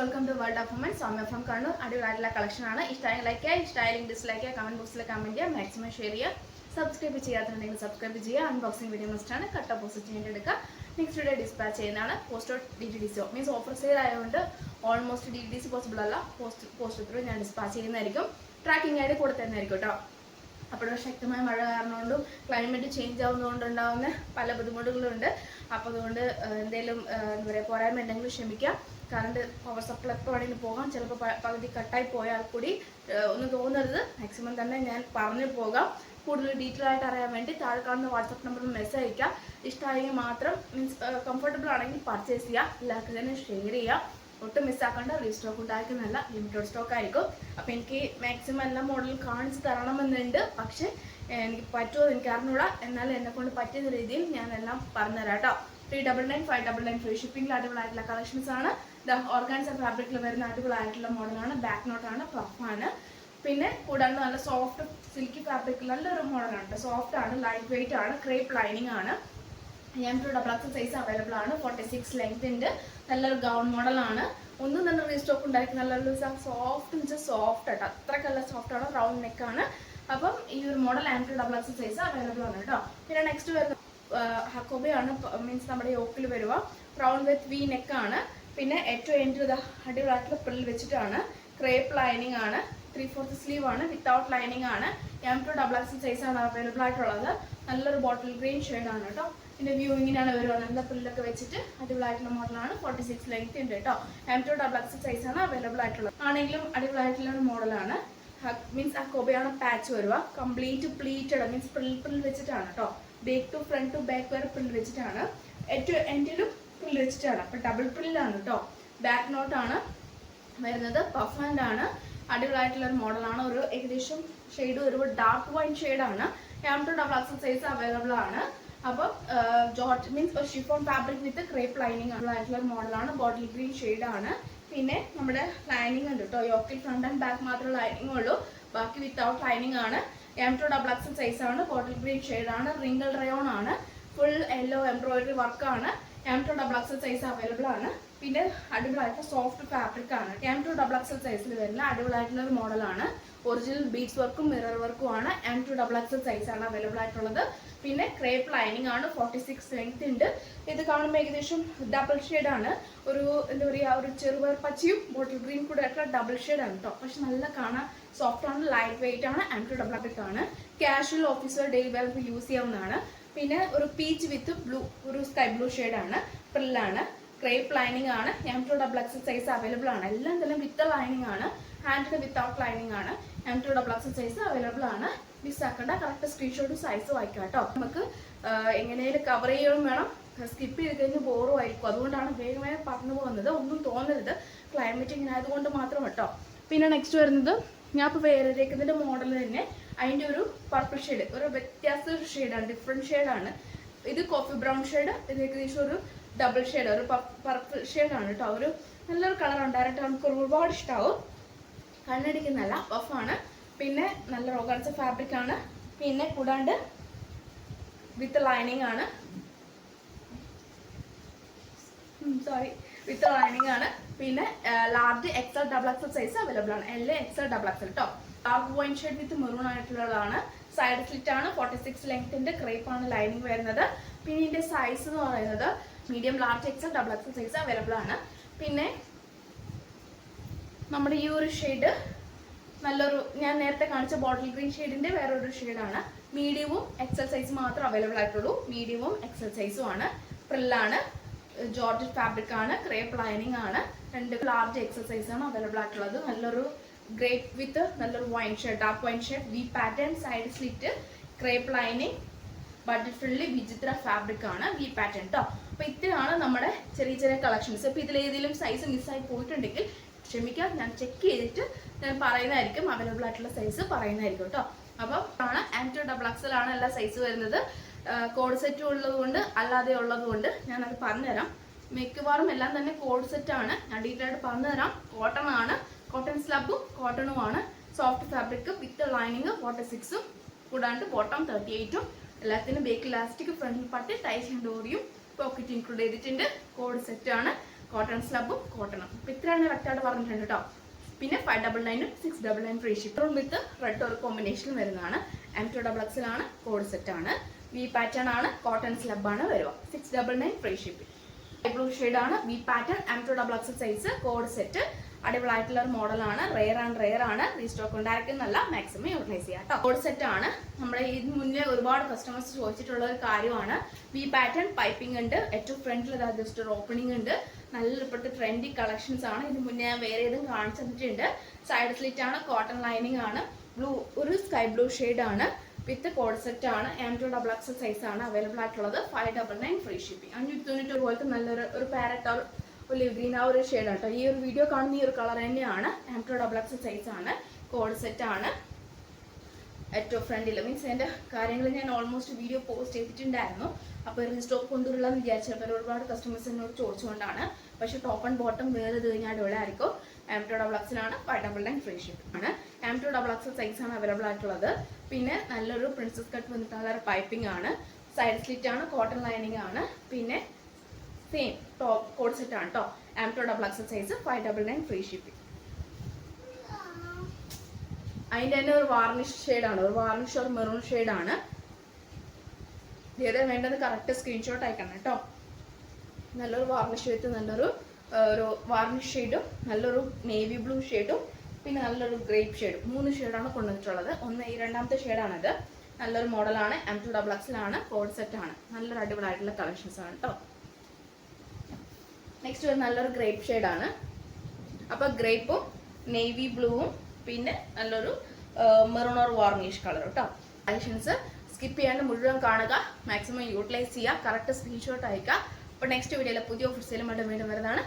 welcome to World of Women. Soumya from Kannur. അടിപൊളിയായിട്ടുള്ള collection ആണ്. ഇഷ്ടമായി ലൈക്ക് ചെയ്യുക, ഇഷ്ടമായില്ലെങ്കിൽ ഡിസ്ലൈക്ക് ചെയ്യുക, കമന്റ് ബോക്സിൽ കമന്റ് ചെയ്യുക, മാക്സിമം ഷെയർ ചെയ്യുക. സബ്സ്ക്രൈബ് ചെയ്യാത്തുണ്ടെങ്കിൽ സബ്സ്ക്രൈബ് ചെയ്യുക. അൺബോക്സിംഗ് വീഡിയോ മസ്റ്റ് ആണ്. കട്ട് ഓപ്പോസിറ്റ് ചെയ്യേണ്ടി എടുക്കുക. നെക്സ്റ്റ് ഡേ ഡിസ്പാച്ച് ചെയ്യുന്നതാണ്. Post DTDC means offer sale ആയതുകൊണ്ട് ഓൾമോസ്റ്റ് DTDC പോസിബിൾ അല്ല. പോസ്റ്റ് ത്രൂ ഞാൻ ഡിസ്പാച്ച് ചെയ്യുന്നതായിരിക്കും. ട്രാക്കിംഗ് ആയിട്ട് കൂടെ തന്നെയായിരിക്കും കേട്ടോ. അപ്പോൾ ശക്തമായ മഴ കാരണമുണ്ടും ക്ലൈമറ്റ് ചേഞ്ച് ആവുന്നതുകൊണ്ടുണ്ടാകുന്ന പല ബുദ്ധിമുട്ടുകളുണ്ട്. അപ്പോൾ അതുകൊണ്ട് എന്തെങ്കിലും എന്താ പറയുക പോരായ്മ ഉണ്ടെങ്കിൽ ക്ഷമിക്കാം. കറണ്ട് പവർ സപ്ലൈ എപ്പോൾ വേണമെങ്കിലും പോകാം. ചിലപ്പോൾ പകുതി കട്ടായി പോയാൽ കൂടി ഒന്നും തോന്നരുത്. മാക്സിമം തന്നെ ഞാൻ പറഞ്ഞു പോകാം. കൂടുതൽ ഡീറ്റെയിൽ ആയിട്ട് അറിയാൻ വേണ്ടി താഴെ കാണുന്ന വാട്സപ്പ് നമ്പറിൽ മെസ്സേജ് അയക്കാം. ഇഷ്ടമായെങ്കിൽ മാത്രം മീൻസ് കംഫർട്ടബിൾ ആണെങ്കിൽ പർച്ചേസ് ചെയ്യുക. എല്ലാവർക്കും തന്നെ ഷെയർ ചെയ്യുക. ഒട്ടും മിസ്സാക്കേണ്ട. റീസ്റ്റോക്ക് ഉണ്ടാക്കുന്നതല്ല, ലിമിറ്റഡ് സ്റ്റോക്ക് ആയിരിക്കും. അപ്പോൾ എനിക്ക് മാക്സിമം എല്ലാ മോഡലും കാണിച്ച് തരണമെന്നുണ്ട്. പക്ഷേ എനിക്ക് പറ്റുമോ എനിക്ക് അറിഞ്ഞൂടാ. എന്നാലും എന്നെക്കൊണ്ട് പറ്റുന്ന രീതിയിൽ ഞാൻ എല്ലാം പറഞ്ഞുതരാം കേട്ടോ. 399 599 ഫ്രീ ഷിപ്പിംഗിൽ അടിപൊളിയായിട്ടുള്ള കളക്ഷൻസ് ആണ്. ഓർഗാൻസ ഫാബ്രിക്കിൽ വരുന്ന അടിപൊളിയായിട്ടുള്ള മോഡലാണ്. ബാക്ക് നോട്ടാണ്, പഫാണ്. പിന്നെ കൂടാണ്ട് നല്ല സോഫ്റ്റ് സിൽക്കി ഫാബ്രിക്കിൽ നല്ലൊരു മോഡലാണ്. സോഫ്റ്റ് ആണ്, ലൈറ്റ് വെയിറ്റ് ആണ്, ക്രേപ്പ് ലൈനിങ് ആണ്. M2XX സൈസ് അവൈലബിൾ ആണ്. 46 ലെങ്ത് ഉണ്ട്. നല്ലൊരു ഗൗൺ മോഡലാണ്. ഒന്നും തന്നെ റീസ്റ്റോക്ക് ഉണ്ടാക്കി നല്ലൊരു സോഫ്റ്റ് ആയിട്ട് അത്രക്കല്ല സോഫ്റ്റ് ആണ്. റൗണ്ട് നെക്കാണ്. അപ്പം ഈ ഒരു മോഡൽ M2XX സൈസ് അവൈലബിൾ ആണ് കേട്ടോ. പിന്നെ നെക്സ്റ്റ് വരുന്ന ഹക്കോബയാണ്. മീൻസ് നമ്മുടെ യോക്കിൽ വരുക. റൗണ്ട് വിത്ത് വി നെക്കാണ്. പിന്നെ ഏറ്റവും എൻഡ് അടിപൊളിയായിട്ടുള്ള പ്രിൽ വെച്ചിട്ടാണ്. ക്രേപ്പ് ലൈനിങ് ആണ്. 3/4 സ്ലീവ് ആണ്. വിത്തൗട്ട് ലൈനിങ് ആണ്. M2XX സൈസ് ആണ് അവൈലബിൾ ആയിട്ടുള്ളത്. നല്ലൊരു ബോട്ടിൽ ഗ്രീൻ ഷെയ്ഡാണ് കേട്ടോ. ഇതിൻ്റെ വ്യൂ ഇങ്ങനെയാണ് വരുക. നല്ല പ്രില്ലൊക്കെ വെച്ചിട്ട് അടിപൊളിയായിട്ടുള്ള മോഡലാണ്. 46 ലെങ്ത് ഉണ്ട് കേട്ടോ. M2XX സൈസ് ആണ് അവൈലബിൾ ആയിട്ടുള്ളത്. ആണെങ്കിലും അടിപൊളിയായിട്ടുള്ള ഒരു മോഡലാണ്. മീൻസ് ഹക്കോബയാണ് പാച്ച് വരുക. കംപ്ലീറ്റ് പ്ലീറ്റഡ് മീൻസ് പ്രിൽ വെച്ചിട്ടാണ് കേട്ടോ. Back to front to back വരെ പ്രിൽ വെച്ചിട്ടാണ്. ഏറ്റവും എൻഡിലും പ്രിൽ വെച്ചിട്ടാണ്. അപ്പോൾ ഡബിൾ പ്രില്ലാണ് കേട്ടോ. ബാക്ക് നോട്ടാണ് വരുന്നത്. പഫ് ഹാൻഡ് ആണ്. അടിപൊളിയായിട്ടുള്ള ഒരു മോഡലാണ്. ഒരു ഏകദേശം ഷെയ്ഡ് ഒരു ഡാർക്ക് വൈൻ ഷെയ്ഡാണ്. M2XX സൈസ് അവൈലബിൾ ആണ്. അപ്പം ജോർജ് മീൻസ് ഒരു ഷിഫോൺ ഫാബ്രിക് വിത്ത് ക്രേപ്പ് ലൈനിങ് ആയിട്ടുള്ള ഒരു മോഡലാണ്. ബോട്ടിൽ ഗ്രീൻ ഷെയ്ഡാണ്. പിന്നെ നമ്മുടെ ലൈനിങ് ഉണ്ട് കേട്ടോ. യോക്കിൽ ഫ്രണ്ട് ആൻഡ് ബാക്ക് മാത്രമേ ലൈനിങ് ഉള്ളൂ. ബാക്കി വിത്തൗട്ട് ലൈനിങ് ആണ്. M2XX സൈസ് ആണ്. ബോട്ടിൽ ഗ്രീൻ ഷെയ്ഡാണ്. റിംഗിൾ റയോൺ ആണ്. ഫുൾ യെല്ലോ എംബ്രോയിഡറി വർക്കാണ്. M2XX സൈസ് അവൈലബിൾ ആണ്. പിന്നെ അടിപൊളിയായിട്ടുള്ള സോഫ്റ്റ് ഫാബ്രിക് ആണ്. M2XX സൈസിൽ വരുന്ന അടിപൊളിയായിട്ടുള്ള ഒരു മോഡലാണ്. ഒറിജിനൽ ബീഡ്സ് വർക്കും മിറർ വർക്കും ആണ്. M2XX സൈസ് ആണ് അവൈലബിൾ ആയിട്ടുള്ളത്. പിന്നെ ക്രേപ്പ് ലൈനിങ് ആണ്. 46 ലെങ്ത് ഉണ്ട്. ഇത് കാണുമ്പോൾ ഏകദേശം ഡബിൾ ഷെയ്ഡാണ്. ഒരു എന്താ പറയുക ഒരു ചെറുപയർ പച്ചയും ബോട്ടിൽ ഗ്രീൻ കൂടെ ആയിട്ടുള്ള ഡബിൾ ഷെയ്ഡാണ് കേട്ടോ. പക്ഷെ നല്ല കാണാൻ സോഫ്റ്റ് ആണ്, ലൈറ്റ് വെയിറ്റ് ആണ്. M2XX ആണ്. കാഷ്വൽ ഓഫീസർ ഡെയിലി വെയർക്ക് യൂസ് ചെയ്യാവുന്നതാണ്. പിന്നെ ഒരു പീച്ച് വിത്ത് ബ്ലൂ ഒരു സ്കൈ ബ്ലൂ ഷെയ്ഡാണ്. പ്രില്ലാണ്. ക്രേപ്പ് ലൈനിങ് ആണ്. M2XX സൈസ് അവൈലബിൾ ആണ്. എല്ലാം തന്നെ വിത്ത് ലൈനിങ് ആണ്. ഹാൻഡിന് വിത്തൗട്ട് ലൈനിങ് ആണ്. M2XX സൈസ് അവൈലബിൾ ആണ്. മിസ്സാക്കേണ്ട. കറക്റ്റ് സ്ക്രീൻഷോട്ട് സൈസ് വായിക്കാം കേട്ടോ. നമുക്ക് എങ്ങനെയും കവർ ചെയ്യുകയും വേണം. സ്കിപ്പ് ചെയ്ത് കഴിഞ്ഞ് ബോറും ആയിരിക്കും. അതുകൊണ്ടാണ് വേഗം പറഞ്ഞു പോകുന്നത്. ഒന്നും തോന്നരുത്. ക്ലൈമറ്റ് ഇങ്ങനെ ആയതുകൊണ്ട് മാത്രം കേട്ടോ. പിന്നെ നെക്സ്റ്റ് വരുന്നത് ഞാൻ ഇപ്പോൾ വേറെക്കുന്നതിൻ്റെ മോഡൽ തന്നെ അതിൻ്റെ ഒരു പർപ്പിൾ ഷെയ്ഡ് ഒരു വ്യത്യാസ ഷെയ്ഡാണ്. ഡിഫറെൻറ്റ് ഷെയ്ഡാണ്. ഇത് കോഫി ബ്രൗൺ ഷെയ്ഡ്. ഇത് ഏകദേശം ഒരു ഡബിൾ ഷെയ്ഡ് ഒരു പർപ്പിൾ ഷെയ്ഡാണ് കേട്ടോ. ഒരു നല്ലൊരു കളറാണ്. ഡയറക്റ്റ് നമുക്ക് ഒരുപാട് ഇഷ്ടമാവും. കണ്ണടിക്കുന്നല്ല, പഫാണ്. പിന്നെ നല്ല ഓർഗാൻസ ഫാബ്രിക് ആണ്. പിന്നെ കൂടാണ്ട് വിത്ത് ലൈനിങ് ആണ്. വിത്ത് ലൈനിങ് ആണ്. പിന്നെ ലാർജ് XL സൈസ് അവൈലബിൾ ആണ്. XL കേട്ടോ. ഡാർക്ക് വൈൻ ഷെയ്ഡ് വിത്ത് മെറൂൺ ആയിട്ടുള്ളതാണ്. സൈഡ് സ്ലിറ്റ് ആണ്. 46 ലെങ്ത്തിന്റെ ക്രേപ്പ് ആണ് ലൈനിങ് വരുന്നത്. പിന്നെ ഇതിന്റെ സൈസ് എന്ന് പറയുന്നത് medium, large, XL size available ആണ്. പിന്നെ നമ്മുടെ ഈ ഒരു ഷെയ്ഡ് നല്ലൊരു ഞാൻ നേരത്തെ കാണിച്ച ബോട്ടിൽ ഗ്രീൻ ഷെയ്ഡിന്റെ വേറൊരു ഷെയ്ഡാണ്. മീഡിയവും XL സൈസ് മാത്രം അവൈലബിൾ ആയിട്ടുള്ളൂ. മീഡിയവും XL സൈസും ആണ്. പ്രില്ലാണ്. ജോർജ് ഫാബ്രിക് ആണ്. ക്രേപ്പ് ലൈനിങ് ആണ്. രണ്ട് ലാർജ് XL സൈസ് ആണ് അവൈലബിൾ ആയിട്ടുള്ളത്. നല്ലൊരു ഗ്രേപ്പ് വിത്ത് നല്ലൊരു wine shade, dark wine shade, V pattern, side slit, crepe lining, budget friendly വിചിത്ര ഫാബ്രിക് ആണ്. വി പാറ്റേൺ കേട്ടോ. അപ്പോൾ ഇത്രയാണ് നമ്മുടെ ചെറിയ ചെറിയ കളക്ഷൻസ്. അപ്പോൾ ഇതിലേതെങ്കിലും സൈസ് മിസ്സായി പോയിട്ടുണ്ടെങ്കിൽ ക്ഷമിക്കാം. ഞാൻ ചെക്ക് ചെയ്തിട്ട് ഞാൻ പറയുന്നതായിരിക്കും. അവൈലബിൾ ആയിട്ടുള്ള സൈസ് പറയുന്നതായിരിക്കും കേട്ടോ. അപ്പം ആണ് M2XX ആണ് എല്ലാ സൈസ് വരുന്നത്. കോഡ് സെറ്റും ഉള്ളതുകൊണ്ട് അല്ലാതെ ഉള്ളതുകൊണ്ട് ഞാനത് പറഞ്ഞുതരാം. മിക്കവാറും എല്ലാം തന്നെ കോഡ് സെറ്റാണ്. ഞാൻ ഡീറ്റെയിൽ ആയിട്ട് പറഞ്ഞുതരാം. കോട്ടൺ ആണ്. കോട്ടൺ സ്ലബും കോട്ടണുമാണ്. സോഫ്റ്റ് ഫാബ്രിക് വിത്ത് ലൈനിങ് 46ഉം കൂടാണ്ട് ബോട്ടം 38ഉം. എല്ലാത്തിനും ബേക്ക് ഇലാസ്റ്റിക്, ഫ്രണ്ടിൽ പട്ടി, ടൈസ് ആൻഡ് ഡോറിയും പോക്കറ്റ് ഇൻക്ലൂഡ് ചെയ്തിട്ടുണ്ട്. കോഡ് സെറ്റാണ്. കോട്ടൺ സ്ലബും കോട്ടണും. അപ്പോൾ ഇത്രയാണ് കറക്റ്റായിട്ട് പറഞ്ഞിട്ടുണ്ട് കേട്ടോ. പിന്നെ 599 699 ഫ്രീ ഷിപ്പ് വിത്ത് റെഡ് ഒരു കോമ്പിനേഷനിൽ വരുന്നതാണ്. M2XX കോഡ് സെറ്റാണ്. വി പാറ്റേൺ ആണ്, കോട്ടൺ സ്ലബാണ് വരിക. 699 ഫ്രീ ഷിപ്പ്. ബ്ലൂ ഷെയ്ഡാണ്, V pattern, M2XX size, code set. അടിപൊളിയായിട്ടുള്ള ഒരു മോഡലാണ്. റെയർ ആണ്. റീസ്റ്റോക്ക് ഉണ്ടായിരിക്കുന്നല്ല, മാക്സിമം യൂട്ടിലൈസ് ചെയ്യാം കേട്ടോ. കോഡ് സെറ്റ് ആണ്. നമ്മുടെ ഇതിന് മുന്നേ ഒരുപാട് കസ്റ്റമേഴ്സ് ചോദിച്ചിട്ടുള്ള ഒരു കാര്യമാണ്. വി പാറ്റേൺ പൈപ്പിംഗ് ഉണ്ട്, ഏറ്റവും ഫ്രണ്ടിൽ ജസ്റ്റ് ഒരു ഓപ്പണിംഗ് ഉണ്ട്. നല്ല ഇപ്പോഴത്തെ ട്രെൻഡി കളക്ഷൻസ് ആണ്. ഇതിന് മുന്നേ ഞാൻ വേറെ ഏതും കാണിച്ചു തന്നിട്ടുണ്ട്. സൈഡ് സ്ലിറ്റ് ആണ്, കോട്ടൺ ലൈനിങ് ആണ്, ബ്ലൂ ഒരു സ്കൈ ബ്ലൂ ഷെയ്ഡാണ് വിത്ത് കോഡ് സെറ്റ് ആണ്. M2XX സൈസ് ആണ് അവൈലബിൾ ആയിട്ടുള്ളത്. 599 ഫ്രീ ഷിപ്പിംഗ്. 590 പോലത്തെ നല്ലൊരു പാരറ്റ് ഒലിവ് ഗ്രീൻ ആ ഒരു ഷെയ്ഡാണ് കേട്ടോ. ഈ ഒരു വീഡിയോ കാണുന്ന ഈ ഒരു കളർ തന്നെയാണ്. M2XX സൈസ് ആണ്, കോഡ് സെറ്റ് ആണ്. ഏറ്റവും ഫ്രണ്ടിൽ മീൻസ് എൻ്റെ കാര്യങ്ങൾ ഞാൻ ഓൾമോസ്റ്റ് വീഡിയോ പോസ്റ്റ് ചെയ്തിട്ടുണ്ടായിരുന്നു. അപ്പോൾ റീസ്റ്റോക്ക് കൊണ്ടുവരില്ലെന്ന് വിചാരിച്ചപ്പോൾ ഒരുപാട് കസ്റ്റമേഴ്സ് എന്നോട് ചോദിച്ചുകൊണ്ടാണ്. പക്ഷേ ടോപ്പ് ആൻഡ് ബോട്ടം വേറെ ഇത് കഴിഞ്ഞാൽ ഇവിടെ ആയിരിക്കും. M2XX 599 ഫ്രീ ഷിപ്പിംഗ് ആണ്. M2XX സൈസ് ആണ് അവൈലബിൾ ആയിട്ടുള്ളത്. പിന്നെ നല്ലൊരു പ്രിൻസസ് കട്ട് വന്നിട്ട് നല്ലൊരു പൈപ്പിംഗ് ആണ്. സൈഡ് സ്ലിറ്റ് ആണ്, കോട്ടൺ ലൈനിങ് ആണ്. പിന്നെ സെയിം ടോപ്പ് കോഡ് സെറ്റ് ആണ് കേട്ടോ. M2XX size 599 free shipping. അതിൻ്റെ തന്നെ ഒരു വാർണിഷ് ഷെയ്ഡാണ്, ഒരു വാർണിഷ് ഒരു മെറൂൺ ഷെയ്ഡാണ്. ഏതാ വേണ്ടത് കറക്റ്റ് സ്ക്രീൻഷോട്ട് അയക്കണം കേട്ടോ. നല്ലൊരു വാർണിഷ് വിത്ത് നല്ലൊരു വാർണിഷ് ഷെയ്ഡും നല്ലൊരു നേവി ബ്ലൂ ഷെയ്ഡും പിന്നെ നല്ലൊരു ഗ്രേപ്പ് ഷെയ്ഡും 3 ഷെയ്ഡാണ് കൊണ്ടുവന്നിട്ടുള്ളത്. ഈ രണ്ടാമത്തെ ഷെയ്ഡാണിത്. നല്ലൊരു മോഡലാണ്. M2XX കോഡ് സെറ്റ് ആണ്. നല്ലൊരു അടിപൊളിയായിട്ടുള്ള കളക്ഷൻസ് ആണ് കേട്ടോ. നെക്സ്റ്റ് ഒരു നല്ലൊരു ഗ്രേപ്പ് ഷെയ്ഡാണ്. അപ്പോൾ ഗ്രേപ്പും നേവി ബ്ലൂവും പിന്നെ നല്ലൊരു മെറൂൺ ഓർ വാർണിഷ് കളർ കേട്ടോ. കളക്ഷൻസ് സ്കിപ്പ് ചെയ്യാണ്ട് മുഴുവൻ കാണുക, മാക്സിമം യൂട്ടിലൈസ് ചെയ്യുക, കറക്റ്റ് സ്ക്രീൻഷോട്ട് അയക്കുക. അപ്പോൾ നെക്സ്റ്റ് വീഡിയോയിൽ പുതിയ ഓഫർ സെയിലുമായിട്ട് വീണ്ടും വരുന്നതാണ്.